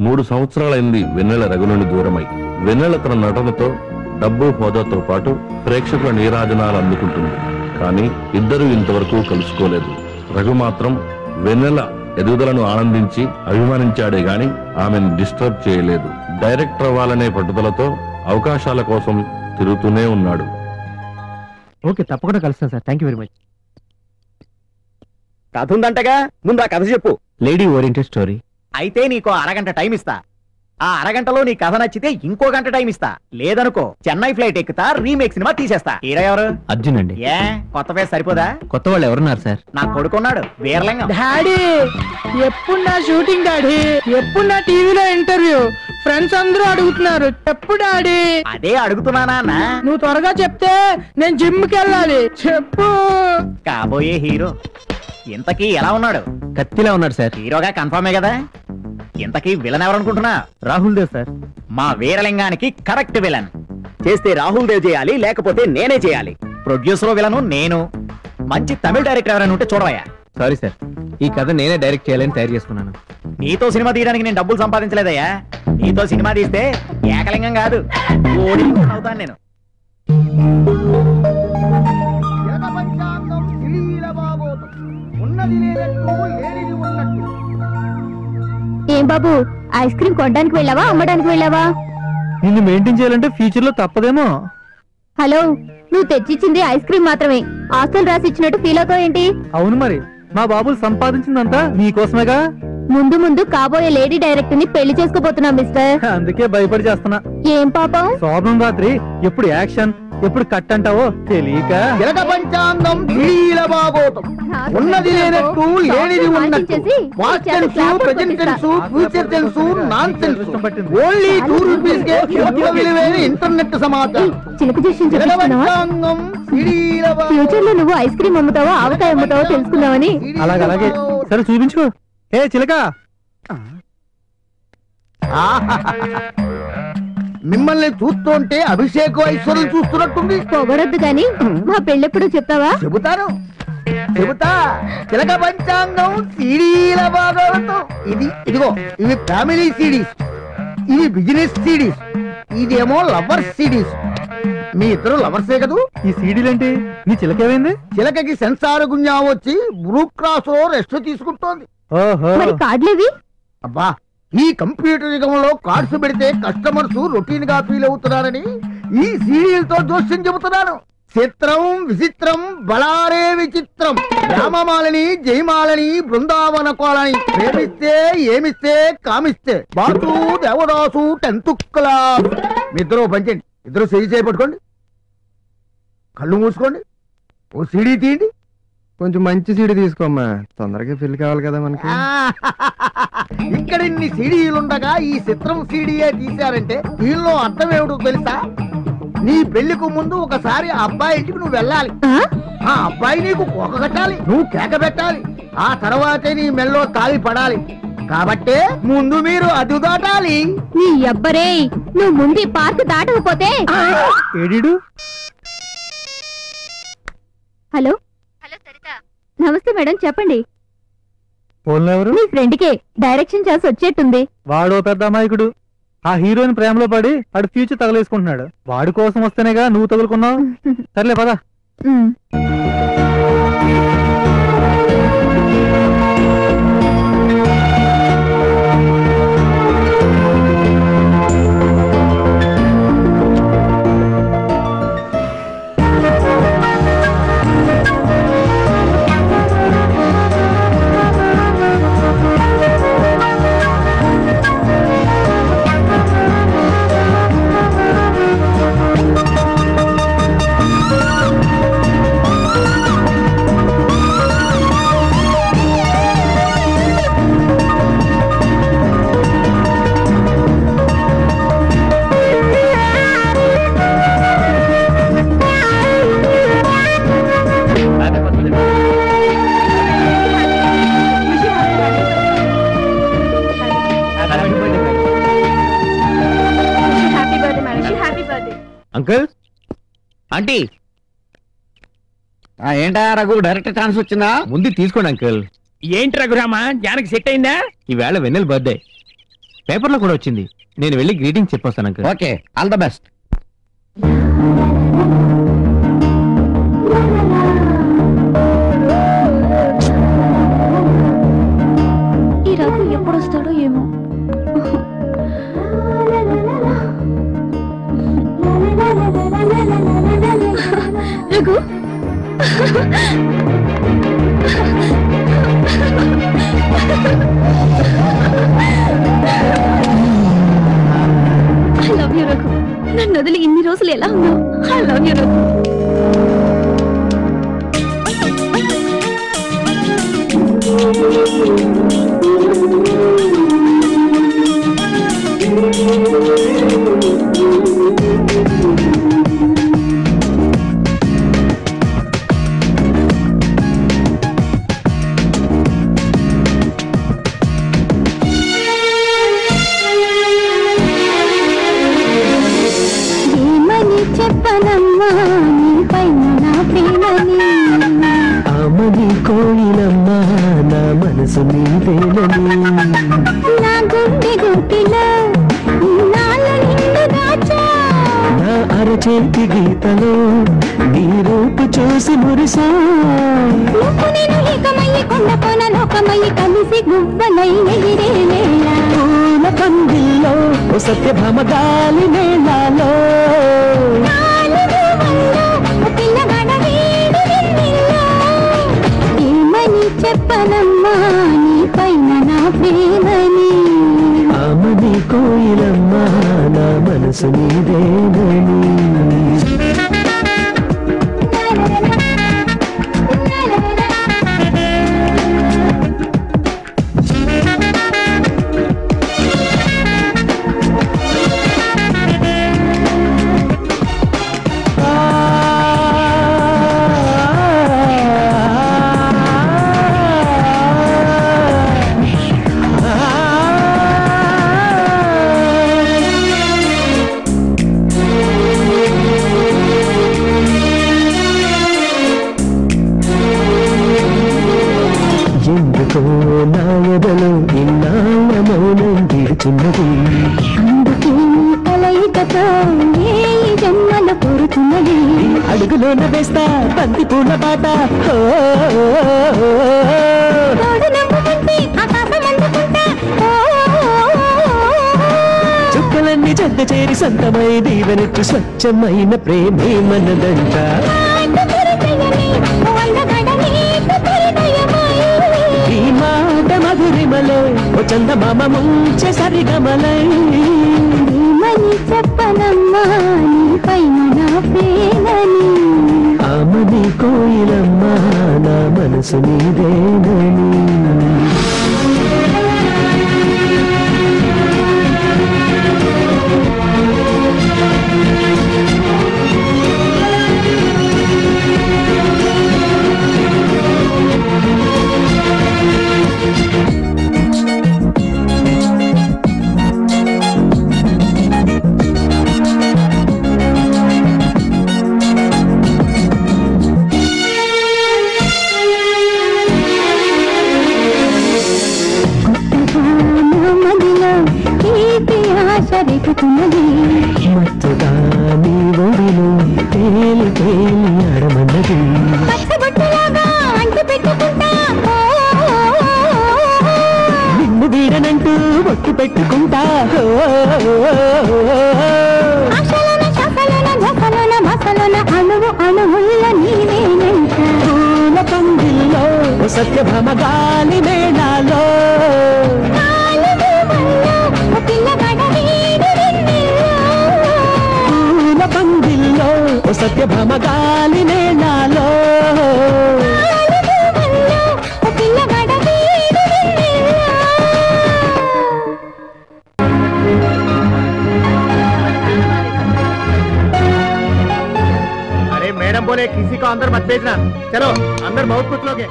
మూడు సంవత్సరాలైంది వెన్నెల రఘు నుండి దూరమై. వెన్నెల తన నటనతో డబ్బు హోదాతో పాటు ప్రేక్షకుల నీరాజనాలు అందుకుంటుంది. కానీ ఇద్దరూ ఇంతవరకు కలుసుకోలేదు. రఘు మాత్రం వెన్నెల ఎదుగుదలను ఆనందించి అభిమానించాడే గాని ఆమెను డిస్టర్బ్ చేయలేదు. డైరెక్టర్ అవ్వాలనే పట్టుదలతో అవకాశాల కోసం తిరుగుతూనే ఉన్నాడు. ఓకే, తప్పకుండా కలుస్తాను sir. Thank you very much. కథ ఉందంటగా, ముందు ఆ కథ చెప్పు. Lady oriented story. అయితే నీకో అరగంట టైం ఇస్తా. ఆ అరగంటలో నీ కథ నచ్చితే ఇంకో గంట టైం ఇస్తా. లేదనుకో చెన్నై ఫ్లైట్ ఎక్కుతా, రీమేక్ సినిమా తీసేస్తా. హీరో ఎవరు? అర్జున్ అండి. ఏ కొత్త ఫేస్ సరిపోదా? కొత్త వాళ్ళు ఎవరున్నారు సార్? నా కొడుకున్నాడు, వీరలింగం. డాడీ ఎప్పుడు నా షూటింగ్, డాడీ ఎప్పుడు నా టీవీలో ఇంటర్వ్యూ, ఫ్రెండ్స్ అందరూ అడుగుతున్నారు చెప్పు డాడీ. అదే అడుగుతున్నానా అన్న? నువ్వు త్వరగా చెప్తే నేను జిమ్ కి వెళ్ళాలి. చెప్పు. కాబోయే హీరో ఇంతకీ ఎలా ఉన్నాడు? కత్తిలా ఉన్నాడు సార్. హీరోగా కన్ఫర్మే కదా? ఇంతకీ విలన్ ఎవరనుకుంటున్నా? రాహుల్ దేవ్ సార్. మా వీరలింగానికి కరెక్ట్ విలన్. చేస్తే రాహుల్ దేవ్ చేయాలి, లేకపోతే నేనే చేయాలి. ప్రొడ్యూసర్ విలను నేను. మంచి తమిళ డైరెక్టర్ ఎవరైనా ఉంటే చూడవయ్యా. సారీ సార్, ఈ కథ నేనే డైరెక్ట్ చేయాలని తయారు చేసుకున్నాను. నీతో సినిమా తీయడానికి నేను డబ్బులు సంపాదించలేదయ్యా. నీతో సినిమా తీస్తే ఏకలింగం కాదు, ఓడి అవుతాను నేను. ఏం బాబు, ఐస్ క్రీమ్ కొనడానికి వెళ్ళావా, అమ్మడానికి వెళ్ళావా? నిన్ను మెయింటైన్ చేయాలంటే ఫ్యూచర్ లో తప్పదేమో. హలో, నువ్వు తెచ్చిచ్చింది ఐస్ క్రీమ్ మాత్రమే, ఆస్తులు రాసి ఇచ్చినట్టు ఫీల్ అవుతావు ఏంటి? అవును మరి, మా బాబులు సంపాదించిందంతా నీకోసమేగా. ముందు ముందు కాబోయే లేడీ డైరెక్టర్ ని పెళ్లి చేసుకోబోతున్నా మిస్టర్. అందుకే భయపడి చేస్తున్నా. ఏం పాపం? శోభనం రాత్రి ఎప్పుడు యాక్షన్ ఎప్పుడు కట్ అంటావో తెలియక. పంచాంగం ఉన్నది లేనట్టు, లేనిది ఉన్నట్టు. Past tense, present tense, future tense, non tense. Only 2 rupees కే పూర్తిగా విలువైన ఇంటర్నెట్ సమాచారం. చిలుక చూసి ఫ్యూచర్ లో నువ్వు ఐస్ క్రీమ్ అమ్ముతావో ఆవకాయ అమ్ముతావో తెలుసుకుందామని. అలాగే సరే చూపించు. ఏ చిలక, మిమ్మల్ని చూస్తుంటే అభిషేక్ ఐశ్వర్యం చూస్తున్నట్టుంది. పొగడొద్దు గాని మా పెళ్ళెప్పుడు చెప్తావా? చెబుతా. చిలక పంచాంగం సీడీల భాగవతం. ఇదిగో ఇవి ఫ్యామిలీ సిడీస్, ఇవి బిజినెస్ సిడీస్, ఇదేమో లవర్స్ సిడీస్. మీ ఇద్దరు లవర్సే కదూ? ఈ సీడీలేంటి? నీ చిలకేమైంది? చిలకకి సెన్సార్ గుంజా వచ్చి బ్లూ క్రాస్ లో రెస్ట్ తీసుకుంటోంది. మరి కార్డులేవి? అబ్బా, ఈ కంప్యూటర్ యుగంలో కార్డ్స్ పెడితే కస్టమర్స్ రొటీన్ గా ఫీల్ అవుతున్నారని ఈ సీరియల్తో జోస్యం చెబుతున్నాను. చిత్రం విచిత్రం బళారే విచిత్రం. రామమాలని, జయమాలని, బృందావన కోలని. ప్రేమిస్తే ఏమిస్తే కామిస్తే. Boss Devadasu 10th class. మీ ఇద్దరు పంచండి. ఇద్దరు సరి చేయబట్టుకోండి, కళ్ళు మూసుకోండి, ఓ సీడీ తీయండి. కొంచెం మంచి సీడీ తీసుకోమ్మా, తొందరగా పెళ్లి కావాలి కదా మనకి. ఇక్కడ ఇన్ని సీడీలుండగా ఈ చిత్రం సీడీయే తీశారంటే దీనిలో అర్థం ఏమిటో తెలుసా? నీ పెళ్లికు ముందు ఒకసారి ఆ అబ్బాయి ఇంటికి నువ్వు వెళ్ళాలి. ఆ అబ్బాయి నీకు కోక కట్టాలి, నువ్వు కేక పెట్టాలి. ఆ తర్వాతే నీ మెల్లో తాళి పడాలి. కాబట్టే ముందు మీరు అదు దాటాలి. నీ అబ్బరే, నువ్వు ముందు పార్క్ దాటకపోతే. ఏడీడు? హలో, నమస్తే మేడం, చెప్పండి. ఫోన్ ఎవరు? మీ ఫ్రెండ్ కే డైరెక్షన్ చేసి వచ్చేట్టుంది. వాడో పెద్ద అమాయకుడు. ఆ హీరోయిన్ ప్రేమలో పడి వాడు ఫ్యూచర్ తగలేసుకుంటున్నాడు. వాడి కోసం వస్తేనేగా నువ్వు తగులుకున్నావు. సర్లే పద. అంకుల్, ఆంటీ, ఏంటా రఘు డైరెక్ట్ ఛాన్స్ వచ్చిందా? ముందు తీసుకోండి అంకుల్. ఏంటి రఘురామా, జానకి సెట్ అయిందా? ఈవేళ వెన్నెల బర్త్డే పేపర్లో కూడా వచ్చింది. నేను వెళ్ళి గ్రీటింగ్ చెప్పొస్తాను uncle. Okay, all the best. ఈ రఘు ఎప్పుడు వస్తాడో ఏమో. Raghu I love you Raghu. నన్ను వదిలి ఇన్ని రోజులు ఎలా ఉన్నావు? I love you Raghu. చెప్పనమ్మా నీ పైన నా ప్రేమని, అమని కోయిలమ్మా నా మనసు నీదేనని, నా గుండె గుట్టిలో నాల నిండు దాచా, నా అరచేతి గీతలో నీ రూపు చూసి మురిసా, నువ్వు నేను ఏకమయ్యి కొండపోన లోకమయ్యి కలిసి గువ్వలై ఎగిరేలేలా, పూల పందిల్లో ఓ సత్యభామ గాలి మేళాలో, ఏమని చెప్పనమ్మా నీ పైన నా ప్రేమని, అమని కోయిలమ్మా నా మనసు నీదేనని. ఎందుకో నా ఎదలో ఇన్నాళ్ళ మౌనం తీరుచున్నది, అందుకే కలయికతో ఏ జన్మల కోరుతున్నది, అడుగులోన వేస్తా బంతి పూల పాట, తోడు నమ్ముకుంటే ఆకాశం అందుకుంటా, చుక్కలన్నీ చెద్ద చేరి సొంతమై దీవెనెచ్చు స్వచ్ఛమైన ప్రేమే మనదంట, ఈ మాట మధురిమలే ఓ చందమామ ముంచె సరిగమలై, ఏమని చెప్పనమ్మా నీ పైన నా ప్రేమని, అమని కోయిలమ్మా నా మనసు నీదేనని. మత్తుగా నీ ఒడిలో తేలి తేలి ఆడమన్నది, నిన్ను వీడనంటూ బొట్టు పెట్టుకుంటా, అణువు అణువుల్ల నీవేనంట, పూల పందిల్లో ఓ సత్యభామ గాలి మేళాలో, పూల పందిల్లో ఓ సత్యభామ గాలి మేళాలో, अरे मैडम बोले किसी को अंदर मत भेजना, चलो अंदर बहुत कुछ लोग हैं।